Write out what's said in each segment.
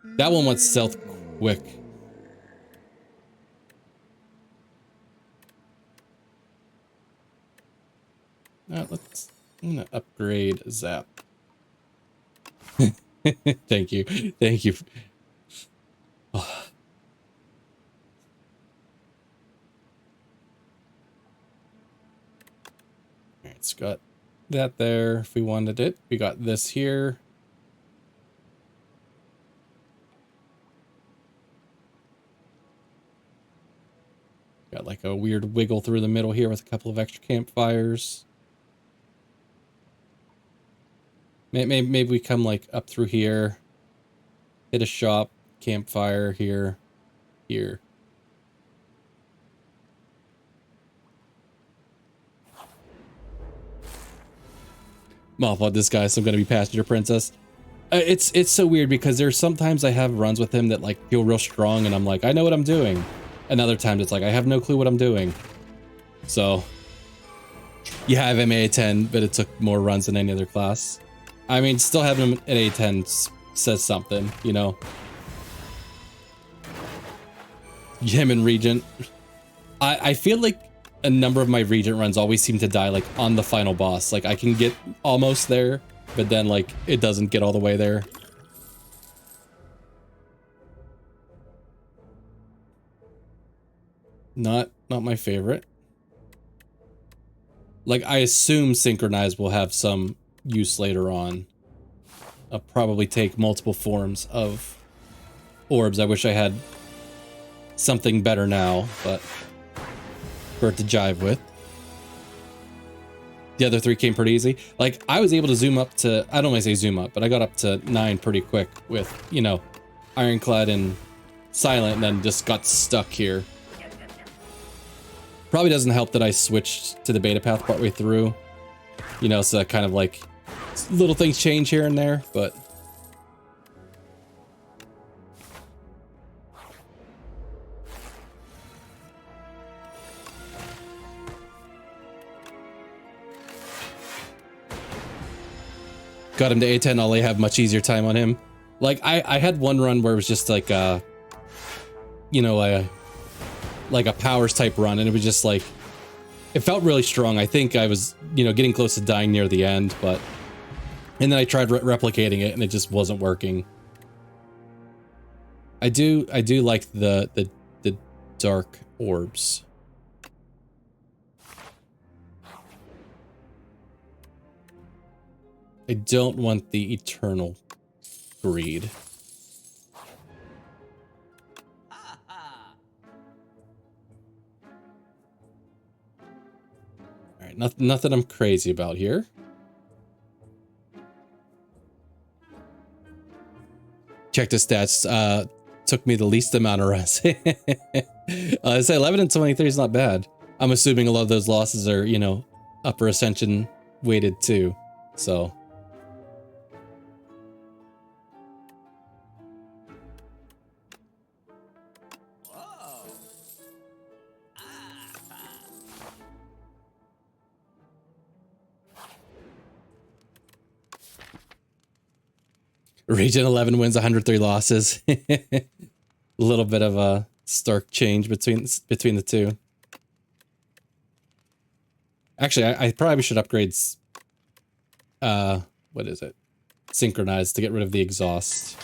That one went stealth quick. I'm gonna upgrade Zap. Thank you. Thank you. Oh. Alright, it's got that there if we wanted it. We got this here. Got like a weird wiggle through the middle here with a couple of extra campfires. Maybe we come like up through here, hit a shop, campfire here, here. Mothball disguise, so I'm gonna be passenger princess. It's so weird because there's sometimes I have runs with him that like feel real strong and I'm like, I know what I'm doing. And other times it's like, I have no clue what I'm doing. So you have him at A10, but it took more runs than any other class. I mean, still having him at A10 says something, you know. Him and Regent. I feel like a number of my Regent runs always seem to die like on the final boss. Like I can get almost there, but then like it doesn't get all the way there. Not my favorite. Like I assume Synchronize will have some use later on. I'll probably take multiple forms of orbs. I wish I had something better now, but for it to jive with. The other three came pretty easy. Like I was able to zoom up to, I don't want to say zoom up, but I got up to 9 pretty quick with, you know, Ironclad and Silent, and then just got stuck here. Probably doesn't help that I switched to the beta path partway through. You know, so that kind of like little things change here and there, but got him to A10, I'll have much easier time on him. Like I had one run where it was just like you know, like a powers type run, and it was just like it felt really strong. I think I was, you know, getting close to dying near the end, but and then I tried replicating it and it just wasn't working. I do like the dark orbs. I don't want the eternal greed. All right, nothing I'm crazy about here. Check the stats. Took me the least amount of runs. I say 11 and 23 is not bad. I'm assuming a lot of those losses are, you know, upper Ascension weighted too. So. Region 11 wins, 103 losses. A little bit of a stark change between the two. Actually, I probably should upgrade what is it? Synchronize to get rid of the exhaust.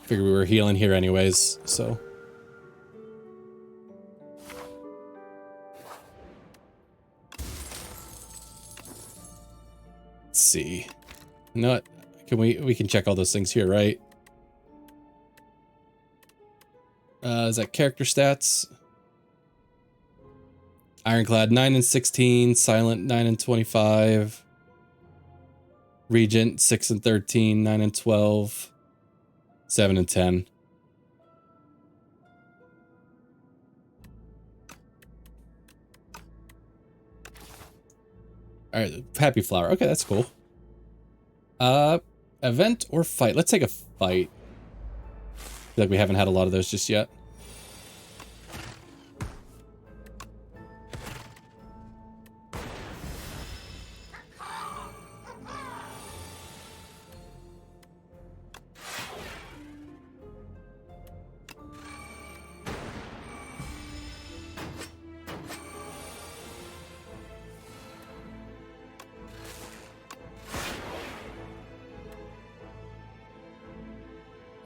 Figured we were healing here anyways, so. Let's see. You know what? Can we can check all those things here, right? Is that character stats? Ironclad 9 and 16, Silent 9 and 25, Regent 6 and 13, 9 and 12. 7 and 10. All right, Happy Flower. Okay, that's cool. Event or fight? Let's take a fight. feel like we haven't had a lot of those just yet.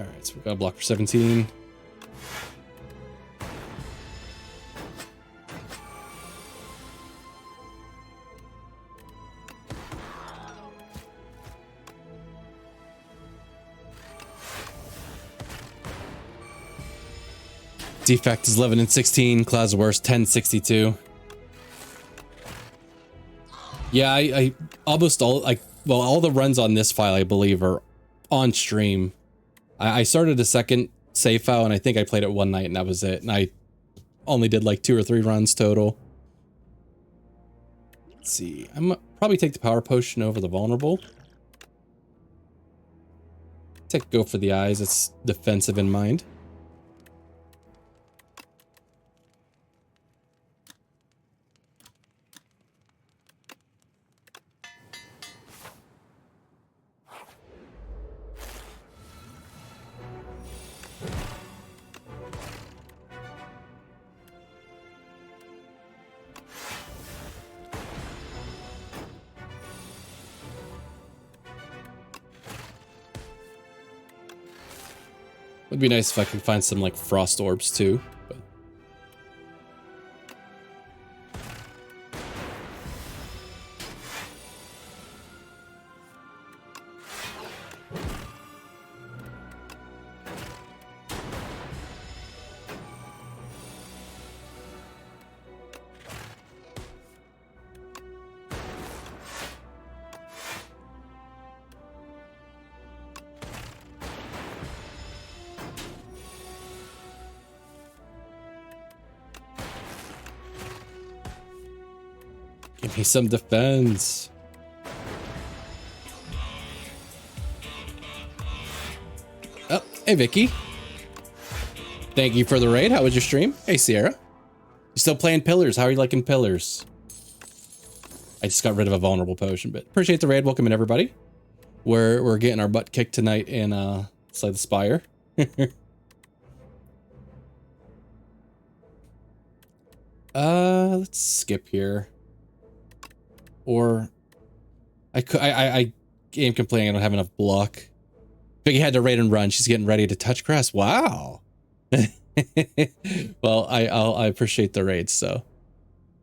Alright, so we've got a block for 17. Defect is 11 and 16. Cloud's worst 1062. Yeah, I almost all all the runs on this file I believe are on stream. I started a second save file and I think I played it one night and that was it. And I only did like 2 or 3 runs total. Let's see. I'm probably take the power potion over the vulnerable. Take go for the eyes. It's defensive in mind. Would be nice if I could find some like frost orbs too. But. Give me some defense. Oh, hey Vicky. Thank you for the raid. How was your stream? Hey Sierra. You still playing pillars? How are you liking pillars? I just got rid of a vulnerable potion, but appreciate the raid. Welcome in everybody. We're getting our butt kicked tonight in Slay the Spire. Let's skip here. Or I am complaining I don't have enough block. Biggie had to raid and run. She's getting ready to touch grass. Wow. Well, I appreciate the raid. So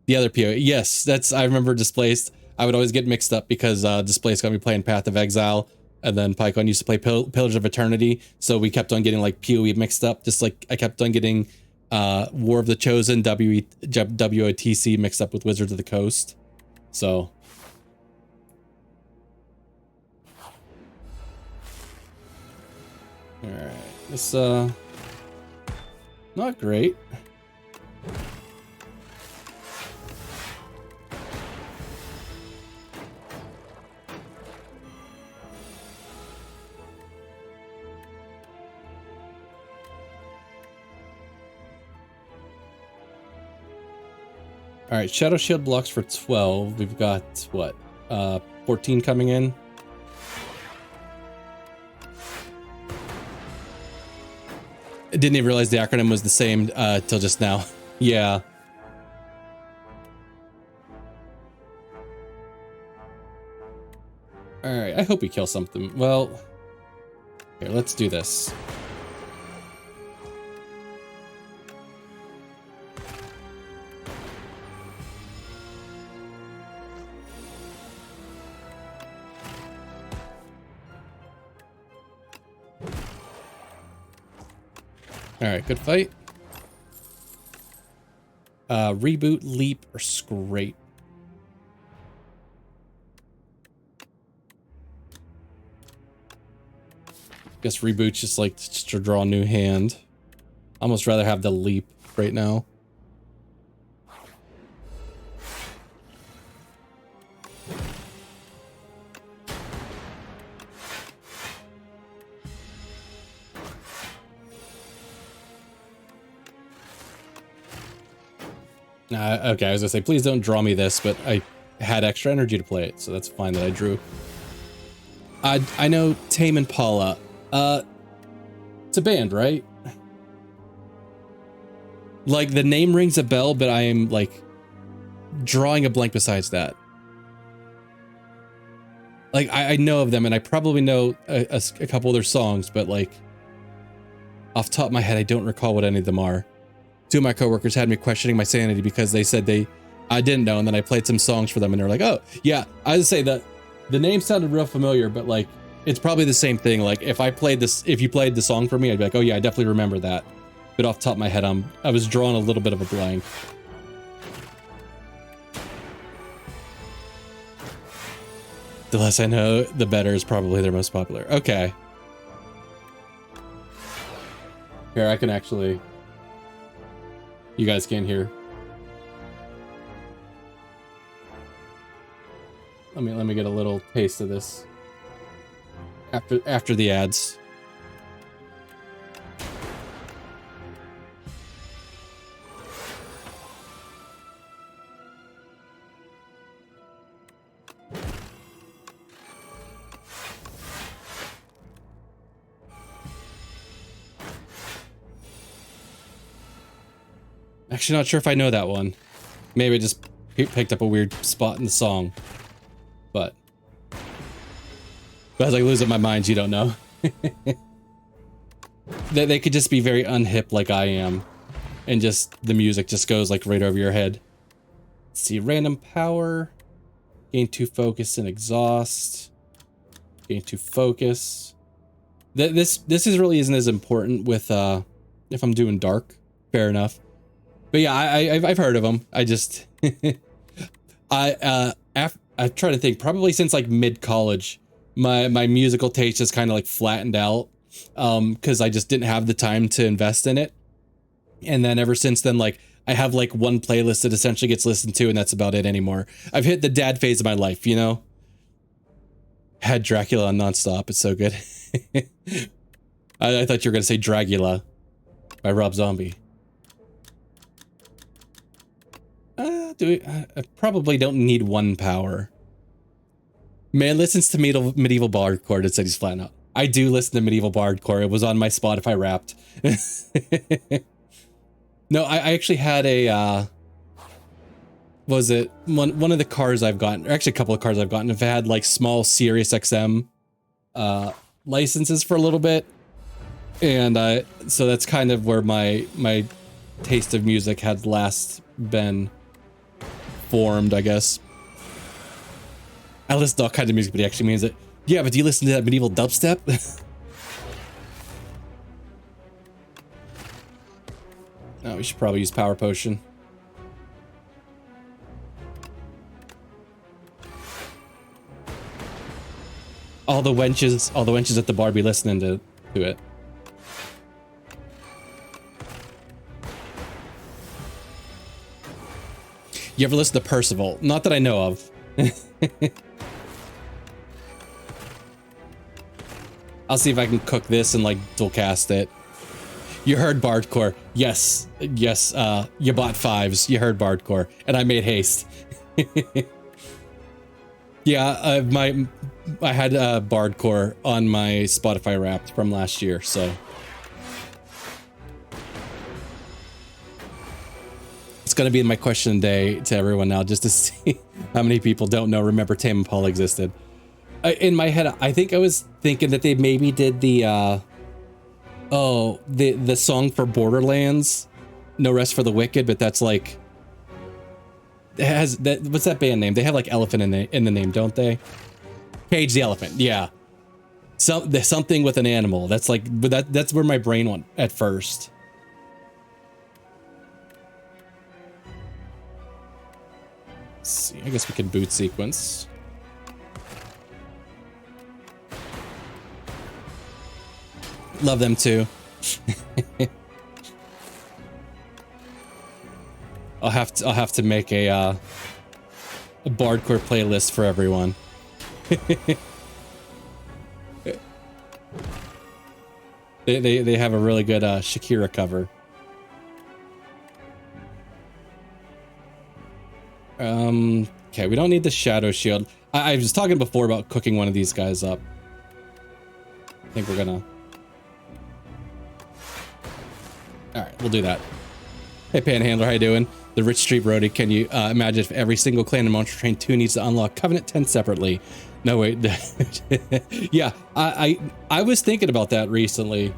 the other PO, yes, that's I remember Displaced. I would always get mixed up because Displaced got me playing Path of Exile, and then PyCon used to play Pillars of Eternity. So we kept on getting like PoE mixed up, just like I kept on getting War of the Chosen, WOTC mixed up with Wizards of the Coast. So. All right, this not great. All right, Shadow Shield blocks for 12. We've got what, 14 coming in. I didn't even realize the acronym was the same till just now. Yeah. All right, I hope we kill something. Well, here, let's do this. All right, good fight. Reboot, leap, or scrape. Guess reboot's just like to draw a new hand. Almost rather have the leap right now. Okay, I was gonna say, please don't draw me this, but I had extra energy to play it, so that's fine that I drew. I know Tame Impala. It's a band, right? Like, the name rings a bell, but I am, like, drawing a blank besides that. Like, I know of them, and I probably know a couple of their songs, but, like, off the top of my head, I don't recall what any of them are. Two of my coworkers had me questioning my sanity because they said I didn't know, and then I played some songs for them, and they were like, oh, yeah, I would say that the name sounded real familiar, but, like, it's probably the same thing. Like, if you played the song for me, I'd be like, oh, yeah, I definitely remember that. But off the top of my head, I was drawing a little bit of a blank. The less I know, the better is probably their most popular. Okay. Here, I can actually... You guys can't hear. Let me get a little taste of this. After the ads. Actually, not sure if I know that one. Maybe I just picked up a weird spot in the song. But as I lose it my mind, you don't know. They could just be very unhip like I am. And just the music just goes like right over your head. Let's see, random power. Gain 2 focus and exhaust. Gain 2 focus. This really isn't as important with if I'm doing dark. Fair enough. But yeah, I've heard of them. I just I've tried to think, probably since like mid-college, my musical taste just kind of like flattened out because I just didn't have the time to invest in it. And then ever since then, like I have like one playlist that essentially gets listened to, and that's about it anymore. I've hit the dad phase of my life, you know? Had Dracula on nonstop. It's so good. I thought you were going to say Dragula by Rob Zombie. I probably don't need 1 power. Man listens to medieval bardcore. It said he's flat out. I do listen to medieval bardcore. It was on my Spotify Wrapped. No, I actually had a was it one of the cars I've gotten, or actually a couple of cars I've gotten, have had like small Sirius XM licenses for a little bit, and so that's kind of where my taste of music had last been formed, I guess. I listen to all kinds of music, but he actually means it. Yeah, but do you listen to that medieval dubstep? Oh, we should probably use Power Potion. All the wenches at the bar be listening to it. You ever listen to Percival? Not that I know of. I'll see if I can cook this and like dual cast it. You heard Bardcore. Yes. Yes, you bought 5s. You heard Bardcore. And I made haste. Yeah, I had Bardcore on my Spotify Wrapped from last year, so. It's gonna be my question today to everyone now, just to see how many people don't remember Tame Impala existed. In my head, I think I was thinking that they maybe did the the song for Borderlands, No Rest for the Wicked, but that's like, it has that, what's that band name? They have like elephant in the name, don't they? Cage the Elephant, yeah. Something with an animal. That's like, but that's where my brain went at first. Let's see, I guess we can boot sequence. Love them too. I'll have to make a Bardcore playlist for everyone. They have a really good Shakira cover. Okay, we don't need the shadow shield. I was talking before about cooking one of these guys up. I think we're gonna... Alright, we'll do that. Hey Panhandler, how you doing? The Rich Street Roadie, can you imagine if every single clan in Monster Train 2 needs to unlock Covenant 10 separately? No, wait. Yeah, I was thinking about that recently.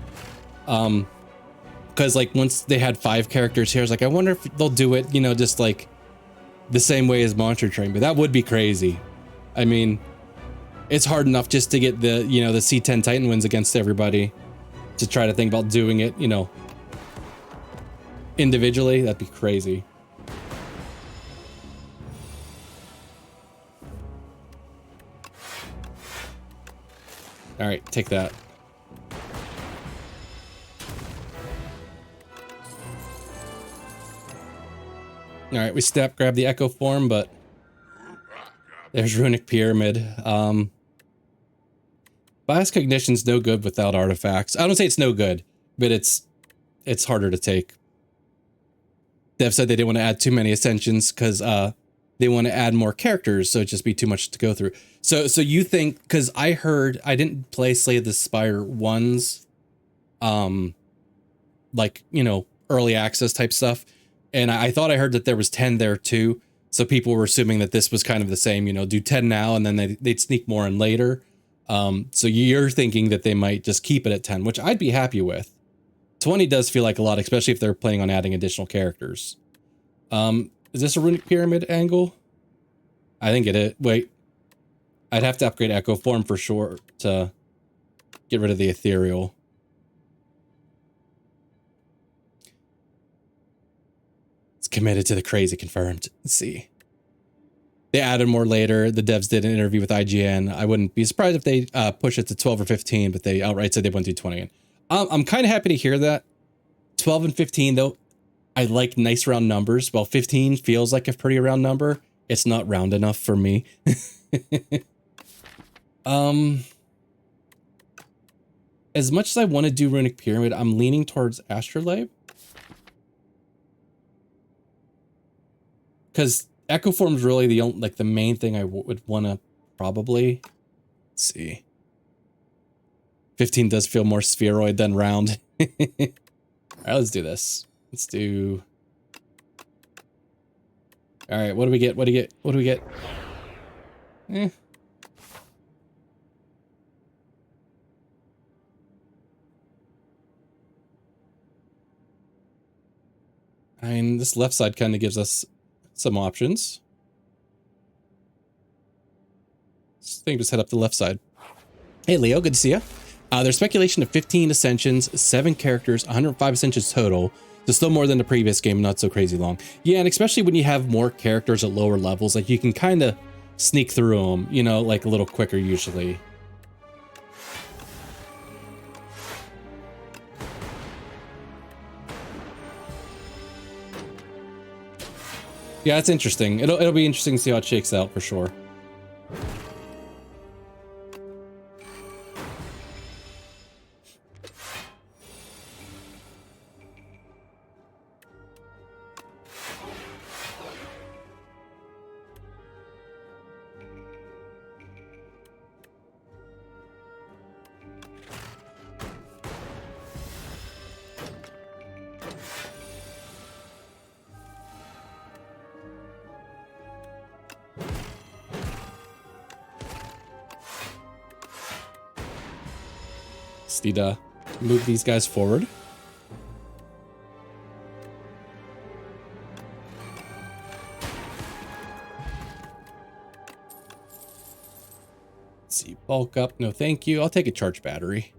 Because like once they had 5 characters here, I was like, I wonder if they'll do it, you know, just like the same way as Monster Train, but that would be crazy. I mean, it's hard enough just to get the, you know, the C10 Titan wins against everybody to try to think about doing it, you know, individually. That'd be crazy. All right, take that. All right, we grab the Echo Form, but there's Runic Pyramid. Bias Cognition's no good without artifacts. I don't say it's no good, but it's harder to take. Dev said they didn't want to add too many Ascensions because they want to add more characters, so it'd just be too much to go through. So you think, because I heard, I didn't play Slay the Spire 1's, like, you know, early access type stuff, and I thought I heard that there was 10 there too, so people were assuming that this was kind of the same, you know, do 10 now, and then they'd sneak more in later. So you're thinking that they might just keep it at 10, which I'd be happy with. 20 does feel like a lot, especially if they're planning on adding additional characters. Is this a Runic Pyramid angle? I think it is. Wait. I'd have to upgrade Echo Form for sure to get rid of the Ethereal. It's committed to the crazy confirmed. Let's see. They added more later. The devs did an interview with IGN. I wouldn't be surprised if they push it to 12 or 15, but they outright said they wouldn't do 20 again. I'm kind of happy to hear that. 12 and 15, though, I like nice round numbers. Well, 15 feels like a pretty round number. It's not round enough for me. As much as I want to do Runic Pyramid, I'm leaning towards Astrolabe. Because Echo Form's really the only, like the main thing I would want to probably... Let's see. 15 does feel more spheroid than round. All right, let's do this. Let's do... All right, what do we get? What do we get? What do we get? Eh. I mean, this left side kind of gives us some options. I think just head up the left side. Hey, Leo, good to see you. There's speculation of 15 Ascensions, 7 characters, 105 Ascensions total. So still more than the previous game, not so crazy long. Yeah, and especially when you have more characters at lower levels, like you can kind of sneak through them, you know, like a little quicker usually. Yeah, it's interesting. It'll be interesting to see how it shakes out for sure. Need to move these guys forward. Let's see, bulk up. No, thank you. I'll take a charge battery.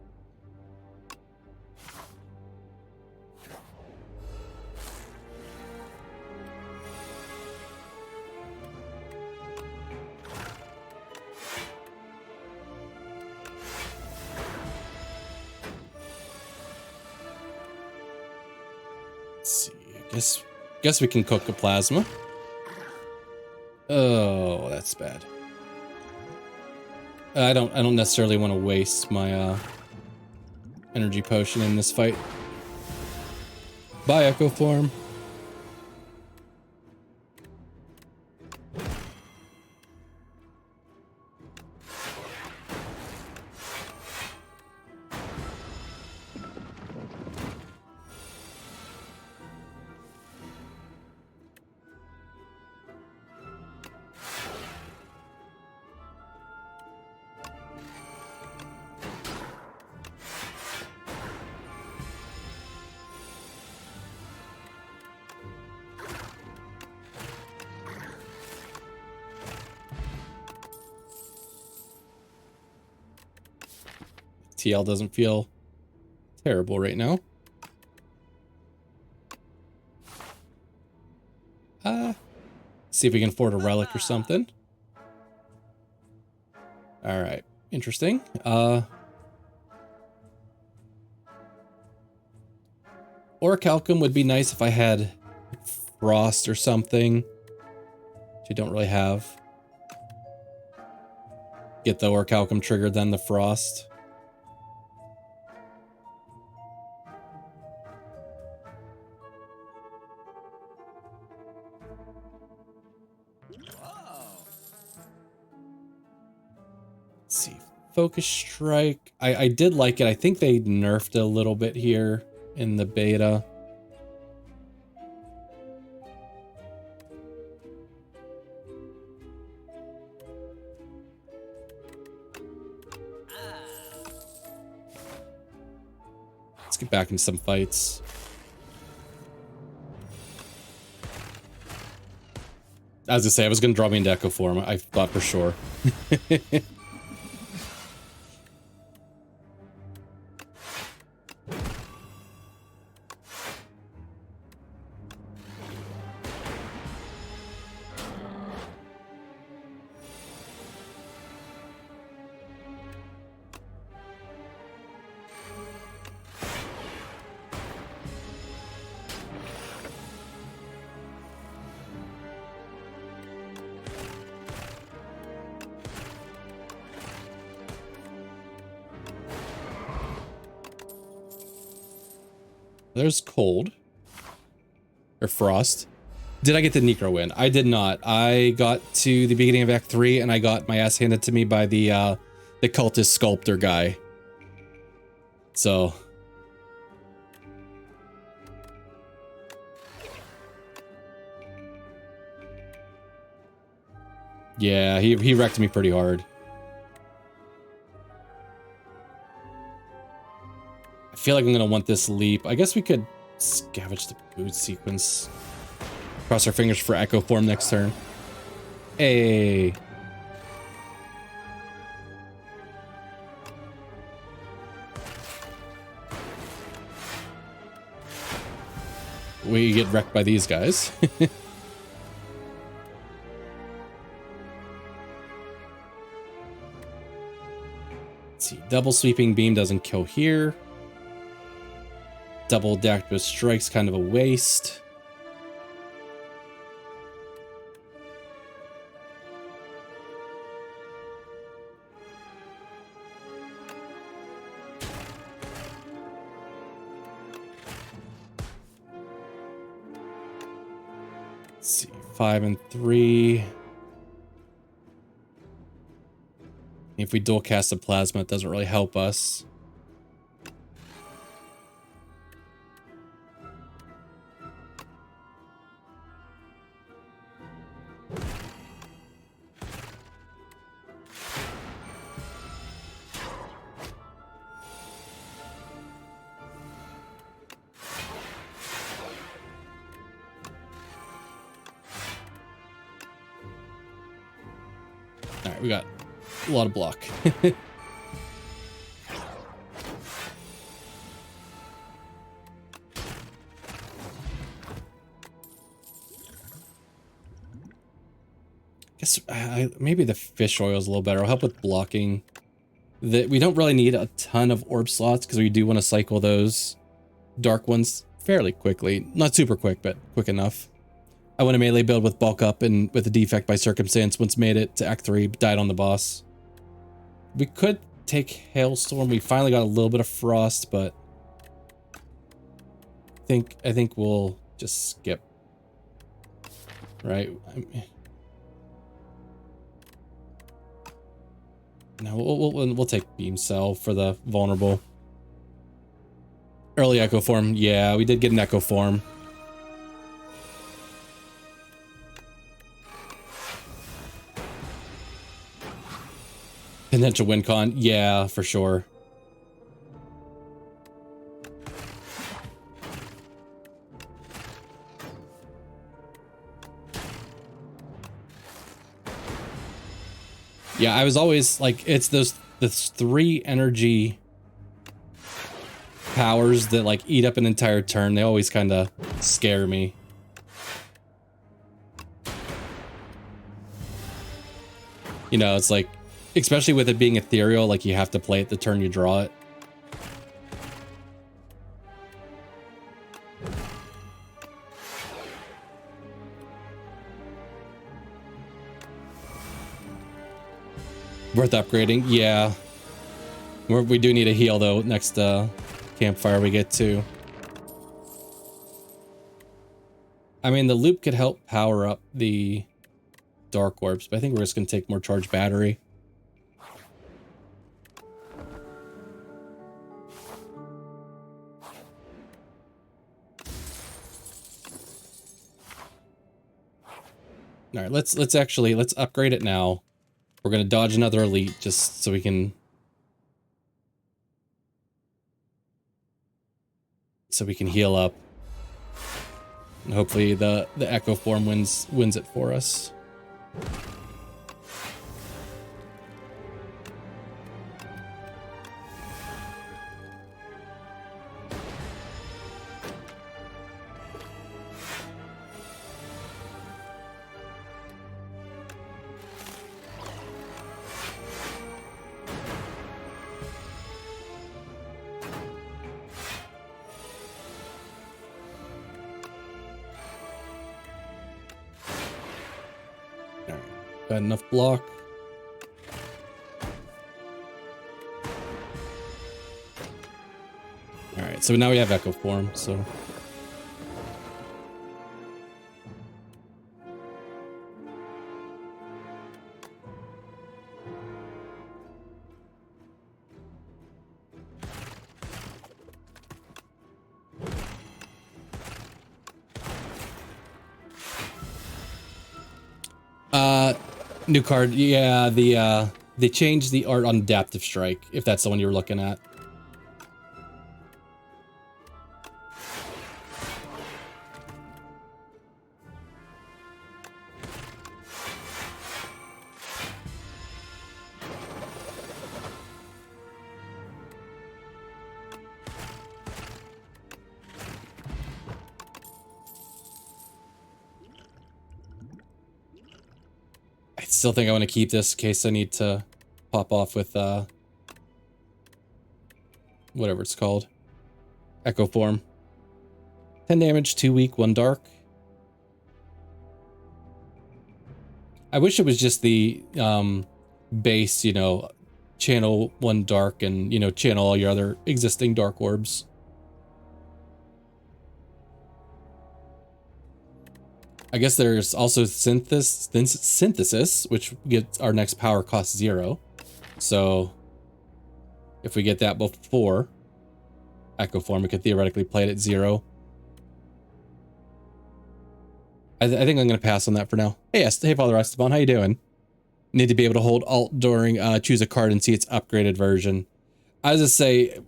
Guess we can cook a plasma. Oh, that's bad. I don't necessarily want to waste my energy potion in this fight. Bye, Echo Form. TL doesn't feel terrible right now. See if we can afford a relic or something. All right, interesting. Orichalcum would be nice if I had frost or something, which I don't really have. Get the Orichalcum triggered, then the frost. Let's see, Focus Strike. I did like it. I think they nerfed it a little bit here in the beta. Let's get back into some fights. As I say, I was going to draw me into Echo form. I thought for sure. There's cold. Or frost. Did I get the Necro win? I did not. I got to the beginning of Act 3 and I got my ass handed to me by the cultist sculptor guy. So. Yeah, he wrecked me pretty hard. I feel like I'm gonna want this leap. I guess we could scavenge the food sequence. Cross our fingers for Echo form next turn. Hey. We get wrecked by these guys. Let's see, double sweeping beam doesn't kill here. Double decked with strikes, kind of a waste. Let's see, 5 and 3. If we dual cast a plasma, it doesn't really help us. All right, we got a lot of block. Guess maybe the fish oil is a little better. It'll help with blocking. We don't really need a ton of orb slots because we do want to cycle those dark ones fairly quickly. Not super quick, but quick enough. I want a melee build with bulk up and with a defect by circumstance. Once made it to Act 3, died on the boss. We could take Hailstorm. We finally got a little bit of frost, but I think we'll just skip. Right? No, we'll take Beam Cell for the vulnerable. Early Echo form. Yeah, we did get an Echo form. Potential win con. Yeah, for sure. Yeah, I was always like, it's those 3 energy powers that like eat up an entire turn, they always kind of scare me. You know, it's like, especially with it being ethereal, like you have to play it the turn you draw it. Worth upgrading, yeah. We do need a heal though next campfire we get to. I mean, the loop could help power up the dark orbs, but I think we're just gonna take more charged battery. All right, let's upgrade it now. We're gonna dodge another elite just so we can heal up. And hopefully the echo form wins it for us. Got enough block. Alright, so now we have echo form, so. New card, yeah, they changed the art on Adaptive Strike, if that's the one you're looking at. Still think I want to keep this in case I need to pop off with whatever it's called. Echo form. 10 damage, 2 weak, 1 dark. I wish it was just the base, you know, channel 1 dark and, you know, channel all your other existing dark orbs. I guess there's also synthesis, which gets our next power cost 0. So if we get that before echo form, we could theoretically play it at 0. I think I'm gonna pass on that for now. Hey, hey, Father Esteban, how you doing? Need to be able to hold Alt during choose a card and see its upgraded version. I was just say,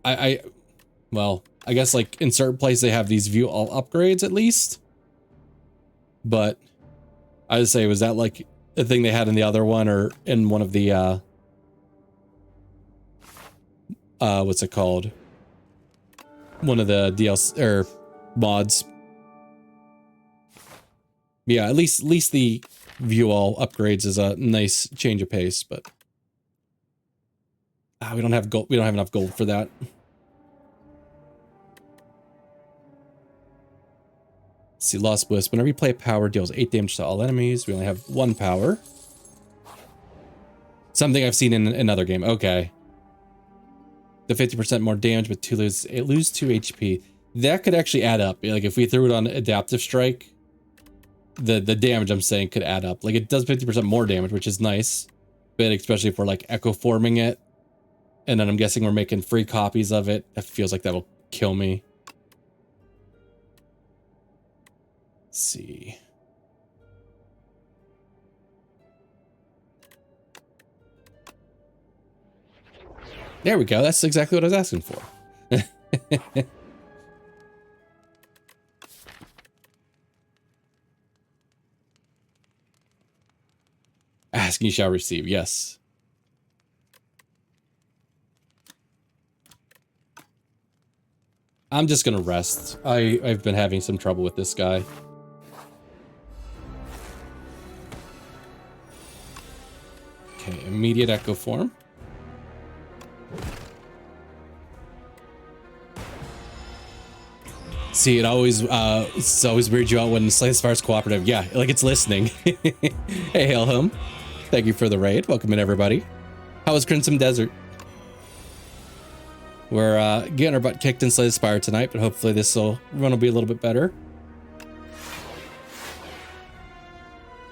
well, I guess like in certain places they have these view all upgrades at least. But I would say, was that like a thing they had in the other one or in one of the what's it called? One of the DLC or mods. Yeah, at least the view all upgrades is a nice change of pace, but we don't have gold. We don't have enough gold for that. Let's see, Lost Bliss. Whenever you play a power, deals 8 damage to all enemies. We only have 1 power. Something I've seen in another game. Okay. The 50% more damage, but lose 2 HP. That could actually add up. Like if we threw it on Adaptive Strike, the damage I'm saying could add up. Like it does 50% more damage, which is nice. But especially if we're like echo forming it. And then I'm guessing we're making free copies of it. That feels like that'll kill me. Let's see. There we go. That's exactly what I was asking for. Ask and you shall receive. Yes. I'm just gonna rest. I've been having some trouble with this guy. Okay, immediate echo form. See, it's always weird you out when Slay the Spire's cooperative. Yeah, like it's listening. Hey, Hail Home. Thank you for the raid. Welcome in, everybody. How was Crimson Desert? We're getting our butt kicked in Slay the Spire tonight, but hopefully this run will be a little bit better.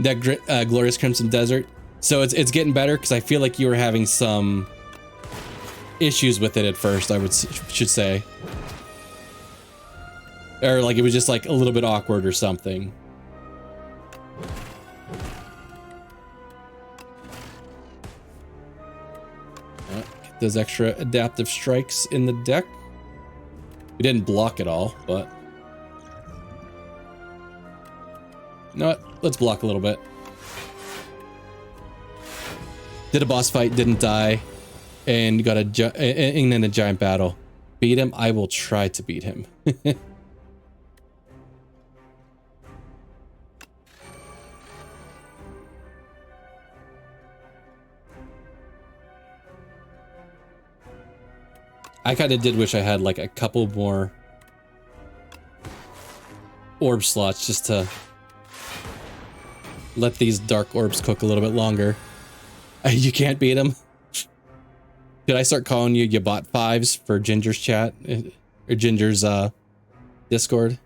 That glorious Crimson Desert. So it's getting better because I feel like you were having some issues with it at first. Should say. Or like it was just like a little bit awkward or something. Get those extra adaptive strikes in the deck. We didn't block it all, but... You know what? Let's block a little bit. Did a boss fight, didn't die, and got in a giant battle. Beat him? I will try to beat him. I kind of did wish I had like a couple more orb slots just to let these dark orbs cook a little bit longer. You can't beat them. Did I start calling you bought fives for Ginger's chat or Ginger's Discord?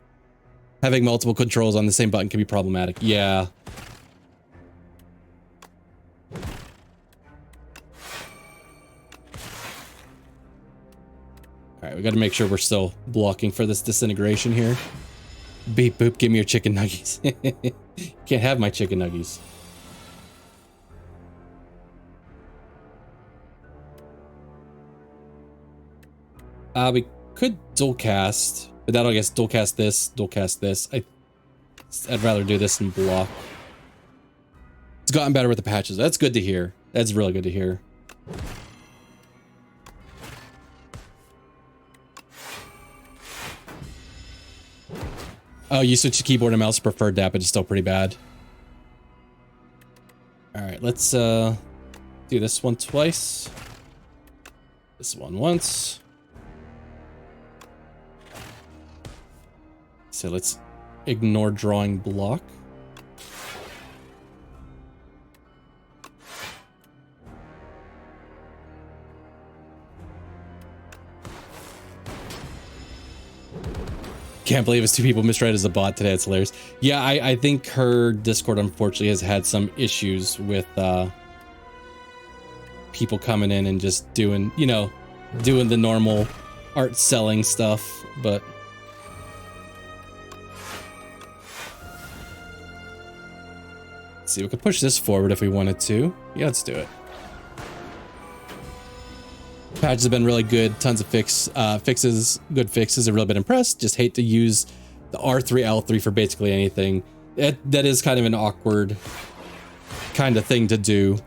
Having multiple controls on the same button can be problematic. Yeah. All right, we got to make sure we're still blocking for this disintegration here. Beep boop, give me your chicken nuggies. Can't have my chicken nuggies. We could dual cast, but that'll, I guess, dual cast this, dual cast this. I'd rather do this and block. It's gotten better with the patches. That's good to hear. That's really good to hear. Oh, you switched to keyboard and mouse, preferred that, but it's still pretty bad. All right, let's do this one twice. This one once. So let's ignore drawing block. Can't believe it's two people misread as a bot today. It's hilarious. Yeah, I think her Discord unfortunately has had some issues with people coming in and just doing, you know, doing the normal art selling stuff, but let's see, we could push this forward if we wanted to. Yeah, let's do it. Patches have been really good. Tons of fixes, good fixes. I've really been impressed. Just hate to use the R3, L3 for basically anything. That is kind of an awkward kind of thing to do.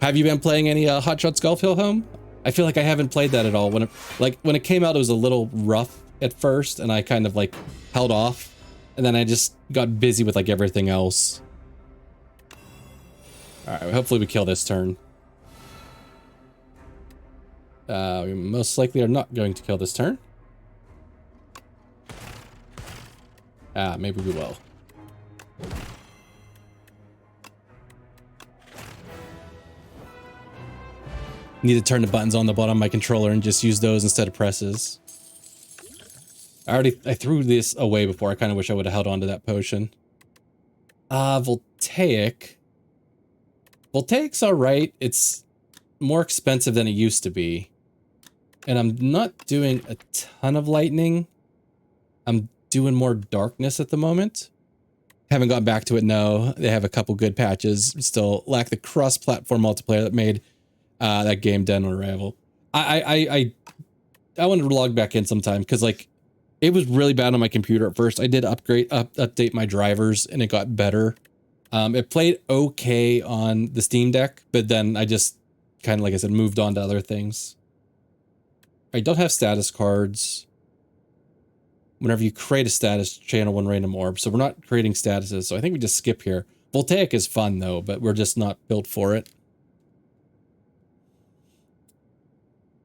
Have you been playing any Hot Shots Golf Hill Home? I feel like I haven't played that at all. When it came out, it was a little rough at first, and I kind of like held off, and then I just got busy with like everything else. All right, hopefully we kill this turn. We most likely are not going to kill this turn. Maybe we will. Need to turn the buttons on the bottom of my controller and just use those instead of presses. I threw this away before. I kind of wish I would have held on to that potion. Voltaic. Voltaic's alright. It's more expensive than it used to be. And I'm not doing a ton of lightning. I'm doing more darkness at the moment. Haven't gotten back to it, no. They have a couple good patches. Still lack the cross-platform multiplayer that made that game dead on arrival. I wanted to log back in sometime because like it was really bad on my computer at first. I did update my drivers and it got better. It played okay on the Steam Deck, but then I just kind of, like I said, moved on to other things. I don't have status cards. Whenever you create a status, channel one random orb. So we're not creating statuses. So I think we just skip here. Voltaic is fun though, but we're just not built for it.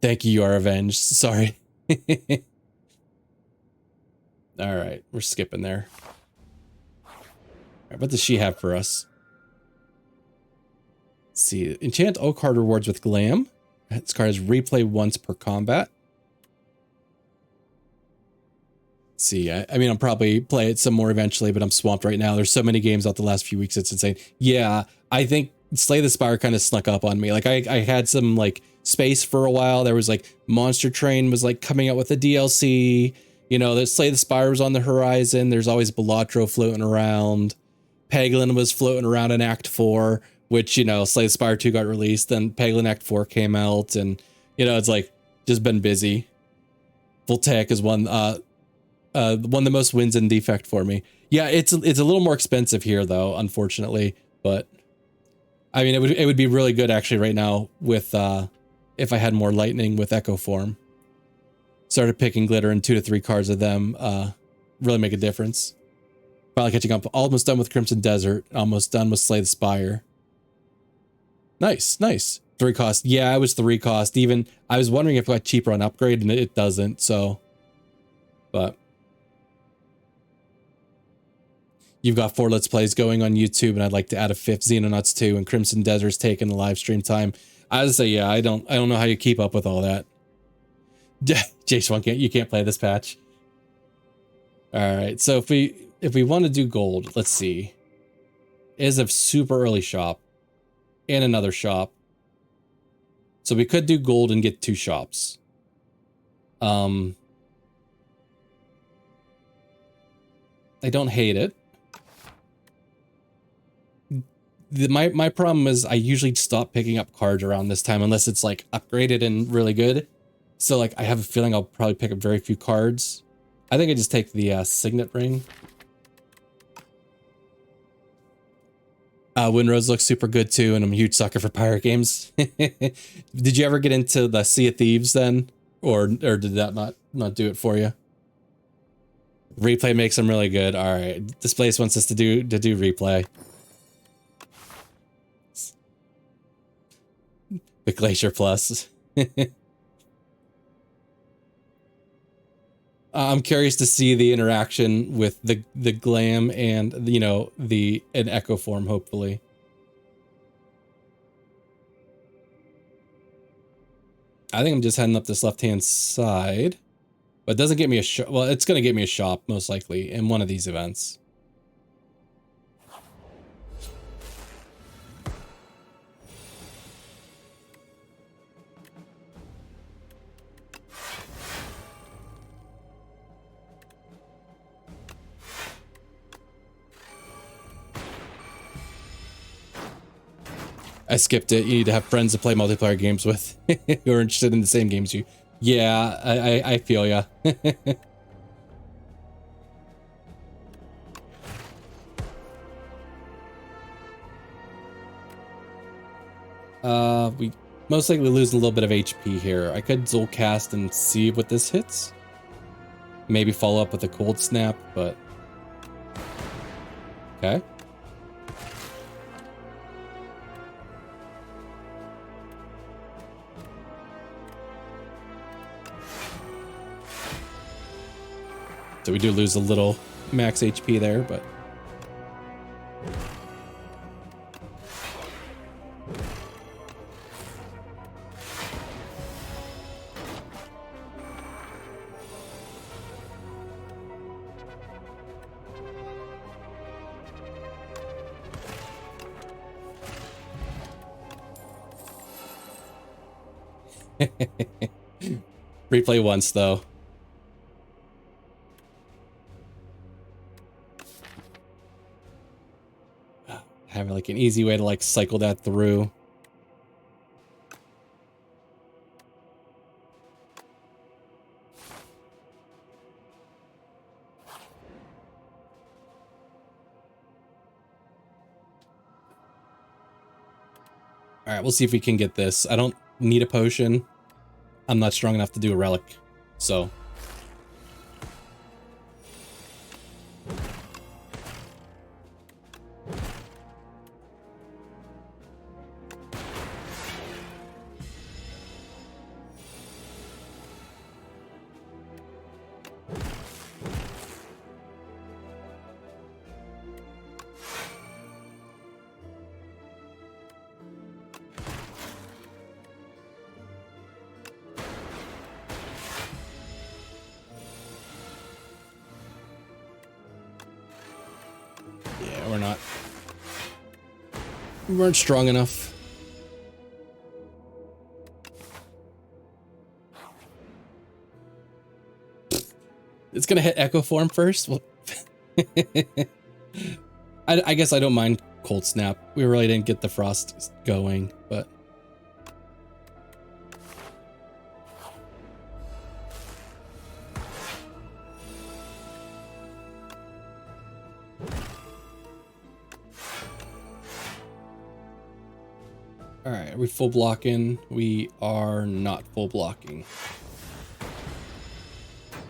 Thank you, you are avenged. Sorry. All right, we're skipping there. All right, what does she have for us? Let's see. Enchant all card rewards with Glam. This card is replay once per combat. Let's see, I mean, I'll probably play it some more eventually, but I'm swamped right now. There's so many games out the last few weeks, it's insane. Yeah, I think Slay the Spire kind of snuck up on me. Like, I had some, like, space for a while. There was, like, Monster Train was, like, coming out with a DLC. You know, the Slay the Spire was on the horizon. There's always Balatro floating around. Peglin was floating around in Act 4, which, you know, Slay the Spire 2 got released. Then Peglin Act 4 came out, and, you know, it's, like, just been busy. Voltaic is one of the most wins in Defect for me. Yeah, it's a little more expensive here though, unfortunately. But I mean, it would be really good actually right now with if I had more lightning with Echo Form. Started picking glitter and 2 to 3 cards of them. Really make a difference. Finally catching up. Almost done with Crimson Desert. Almost done with Slay the Spire. Nice, nice. 3 cost. Yeah, it was 3 cost. Even I was wondering if it got cheaper on upgrade, and it doesn't. So, but. You've got 4 Let's Plays going on YouTube, and I'd like to add a 5th, Xenonauts 2, and Crimson Desert's taking the live stream time. I would say, yeah, I don't know how you keep up with all that. J1 you can't play this patch. All right, so if we want to do gold, let's see. Is a super early shop and another shop. So we could do gold and get 2 shops. I don't hate it. My problem is I usually stop picking up cards around this time unless it's like upgraded and really good. So like I have a feeling I'll probably pick up very few cards. I think I just take the Signet Ring. Windrose looks super good too, and I'm a huge sucker for pirate games. Did you ever get into the Sea of Thieves then? Or did that not do it for you? Replay makes them really good. All right, Displace wants us to do replay. The Glacier Plus. I'm curious to see the interaction with the Glam and, you know, an Echo Form, hopefully. I think I'm just heading up this left-hand side. But it doesn't get me a shop. Well, it's going to get me a shop, most likely, in one of these events. I skipped it. You need to have friends to play multiplayer games with who are interested in the same games you. Yeah, I feel ya. We most likely lose a little bit of HP here. I could Zulcast and see what this hits. Maybe follow up with a Cold Snap, but... Okay. So we do lose a little max HP there, but... Replay once, though. Having like an easy way to like cycle that through. All right, we'll see if we can get this. I don't need a potion. I'm not strong enough to do a relic, so. We weren't strong enough. It's gonna hit Echo Form first. Well, I guess I don't mind Cold Snap. We really didn't get the Frost going, but. All right, are we full blocking? We are not full blocking.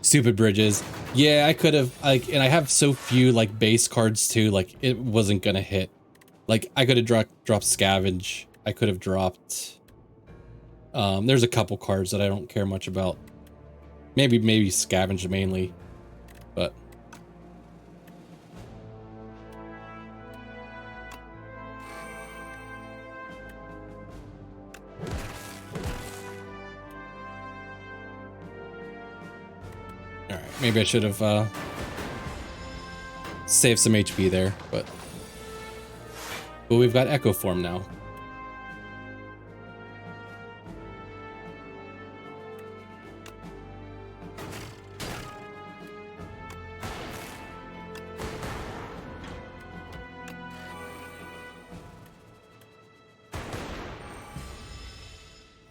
Stupid bridges. Yeah, I could have, like, and I have so few, like, base cards too, like, it wasn't gonna hit. Like, I could have dropped Scavenge. I could have dropped, there's a couple cards that I don't care much about. Maybe Scavenge mainly, but. Maybe I should have saved some HP there, but we've got Echo Form now.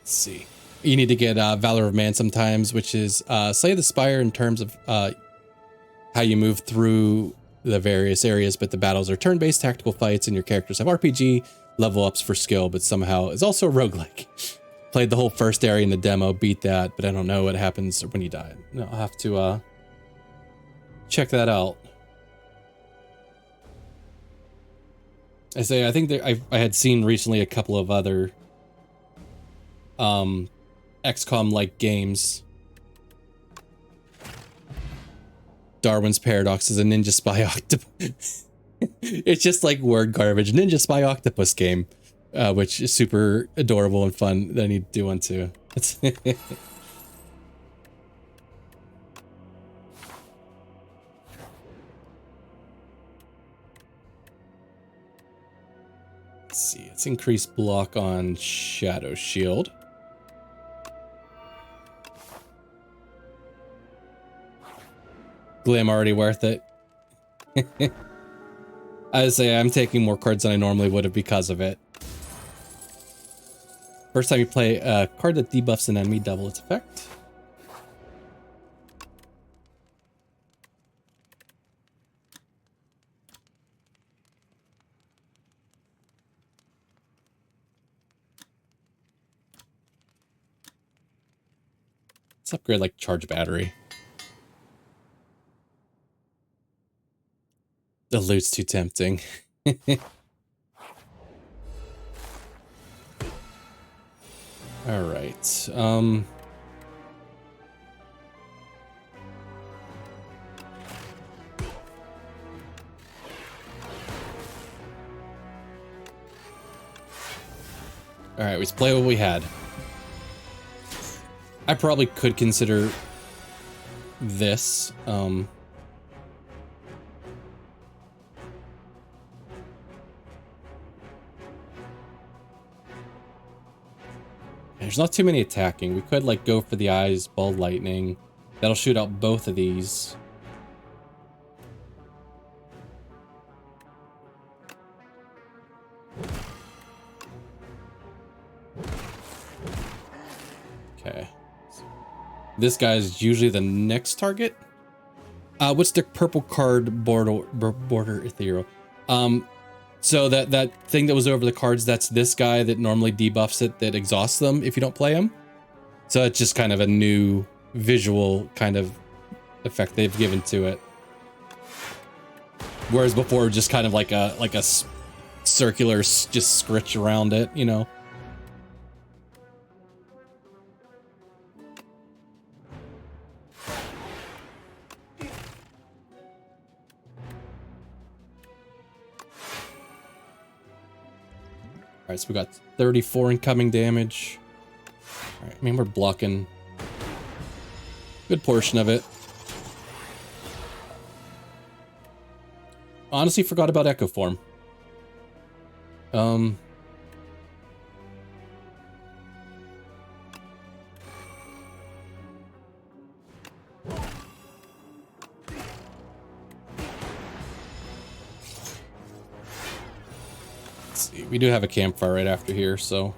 Let's see. You need to get Valor of Man sometimes, which is Slay the Spire in terms of how you move through the various areas, but the battles are turn-based tactical fights and your characters have RPG level ups for skill, but somehow is also a roguelike. Played the whole first area in the demo, beat that, but I don't know what happens when you die. I'll have to check that out. I think that I had seen recently a couple of other XCOM-like games. Darwin's Paradox is a Ninja Spy Octopus. It's just like word garbage. Ninja Spy Octopus game, which is super adorable and fun. I need to do one too. Let's see. It's increased block on Shadow Shield. Glim already worth it. I would say I'm taking more cards than I normally would have because of it. First time you play a card that debuffs an enemy, double its effect. Let's upgrade like charge battery. The loot's too tempting. All right. All right, let's play what we had. I probably could consider this. There's not too many attacking. We could like go for the eyes, ball lightning. That'll shoot out both of these. Okay. This guy's usually the next target. What's the purple card border ethereal? So that thing that was over the cards, that's this guy that normally debuffs it, that exhausts them if you don't play him. So it's just kind of a new visual kind of effect they've given to it. Whereas before, just kind of like a circular just scritch around it, you know. All right, so we got 34 incoming damage. All right, I mean, we're blocking a good portion of it. Honestly, forgot about Echo Form. Let's see, we do have a campfire right after here, so.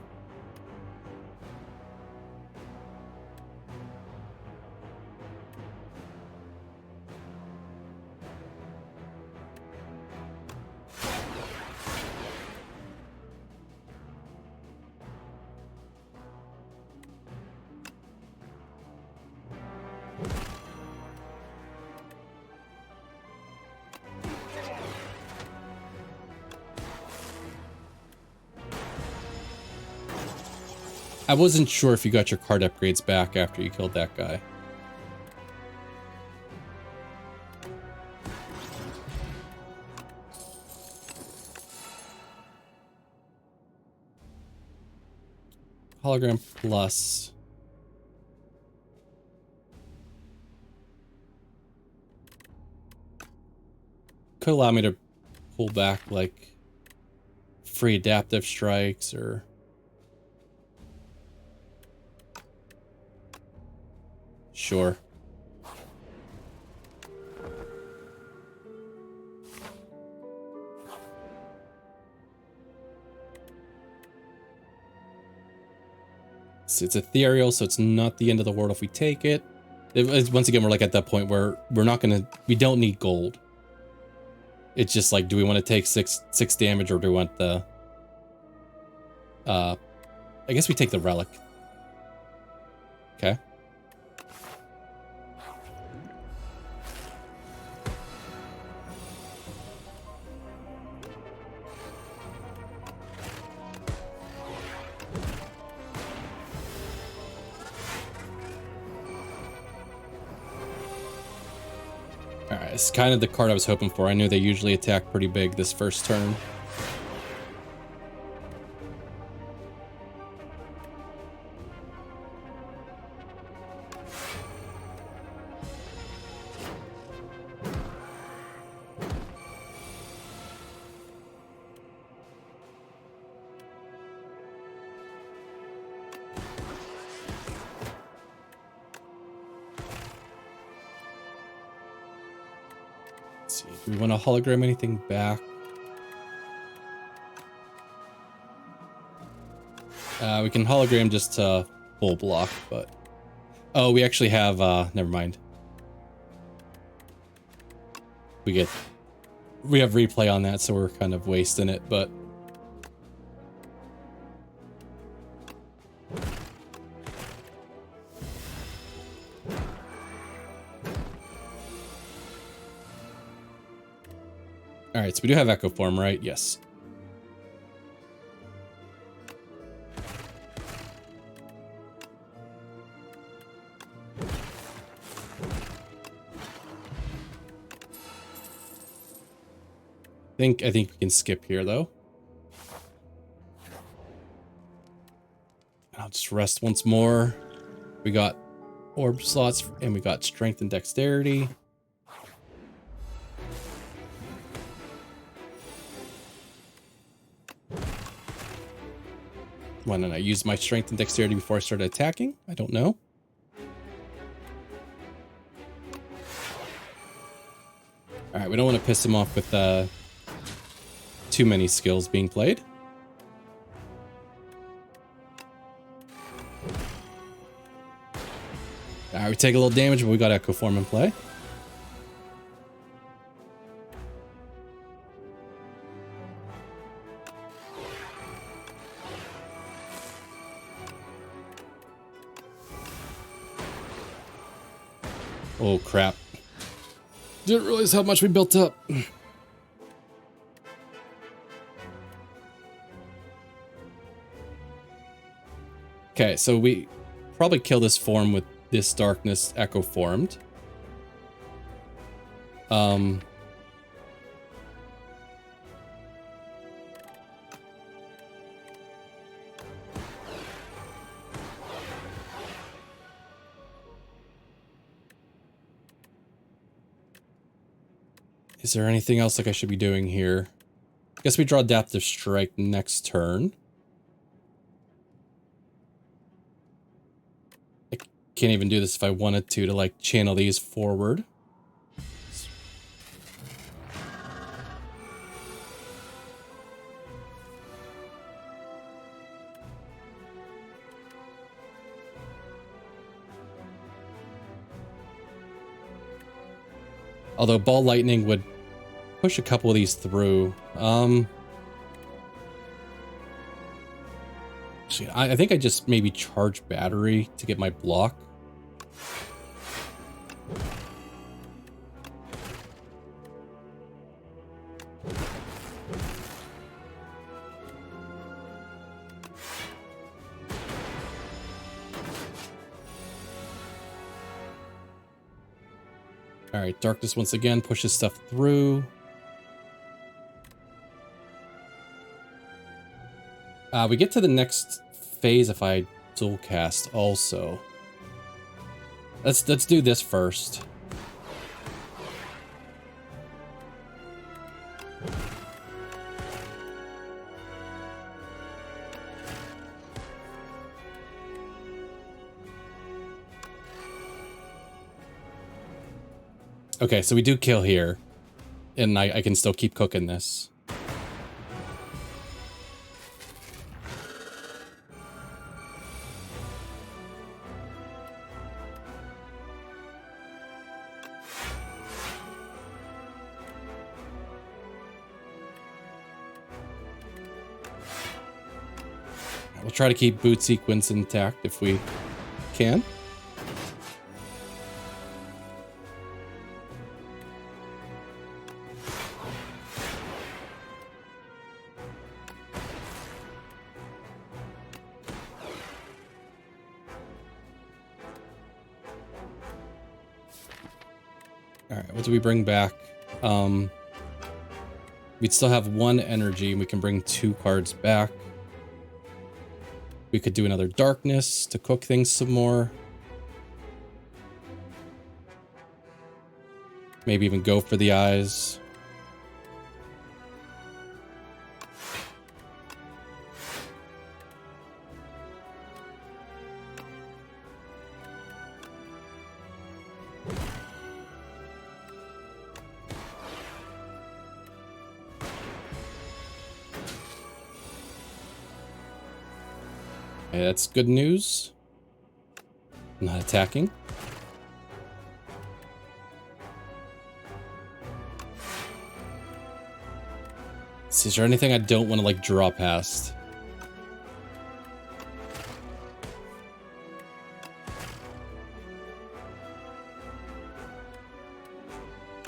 I wasn't sure if you got your card upgrades back after you killed that guy. Hologram plus. Could allow me to pull back like free adaptive strikes or. Sure. It's ethereal, so it's not the end of the world if we take it. Once again, we're like at that point where we don't need gold. It's just like, do we want to take six damage or do we want the, I guess we take the relic. Okay. Alright, it's kind of the card I was hoping for. I knew they usually attack pretty big this first turn. Do we want to hologram anything back? We can hologram just to full block, but... Oh, we actually have, never mind. We have replay on that, so we're kind of wasting it, but... Alright, so we do have Echo Form, right? Yes. I think we can skip here, though. I'll just rest once more. We got orb slots, and we got strength and dexterity. Why didn't I use my strength and dexterity before I started attacking? I don't know. Alright, we don't want to piss him off with too many skills being played. Alright, we take a little damage, but we got Echo Form in play. Oh, crap. Didn't realize how much we built up. Okay, so we probably kill this form with this darkness echo formed. Is there anything else like I should be doing here? I guess we draw Adaptive Strike next turn. I can't even do this if I wanted to like channel these forward. Although Ball Lightning would push a couple of these through. Actually, I think I just maybe charge Battery to get my block. All right, Darkness once again pushes stuff through. We get to the next phase if I dual cast also. Let's do this first. Okay, so we do kill here, and I can still keep cooking this. We'll try to keep boot sequence intact if we can. Alright, what do we bring back? We'd still have 1 energy, and we can bring 2 cards back. We could do another Darkness to cook things some more. Maybe even go for the eyes. Okay, that's good news. Not attacking. Is there anything I don't want to like draw past?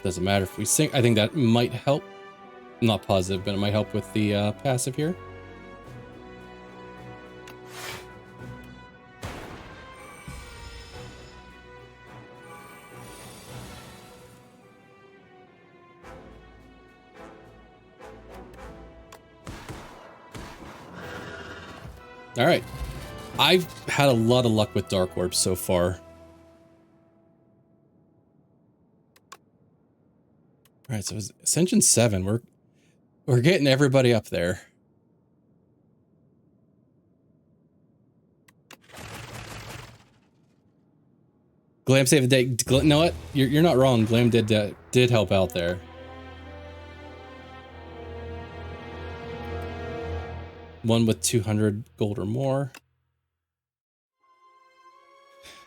Doesn't matter if we sink. I think that might help. I'm not positive, but it might help with the passive here. All right, I've had a lot of luck with Dark Orbs so far. All right, so it's Ascension 7. We're getting everybody up there. Glam save the day. You know what? You're not wrong. Glam did help out there. One with 200 gold or more.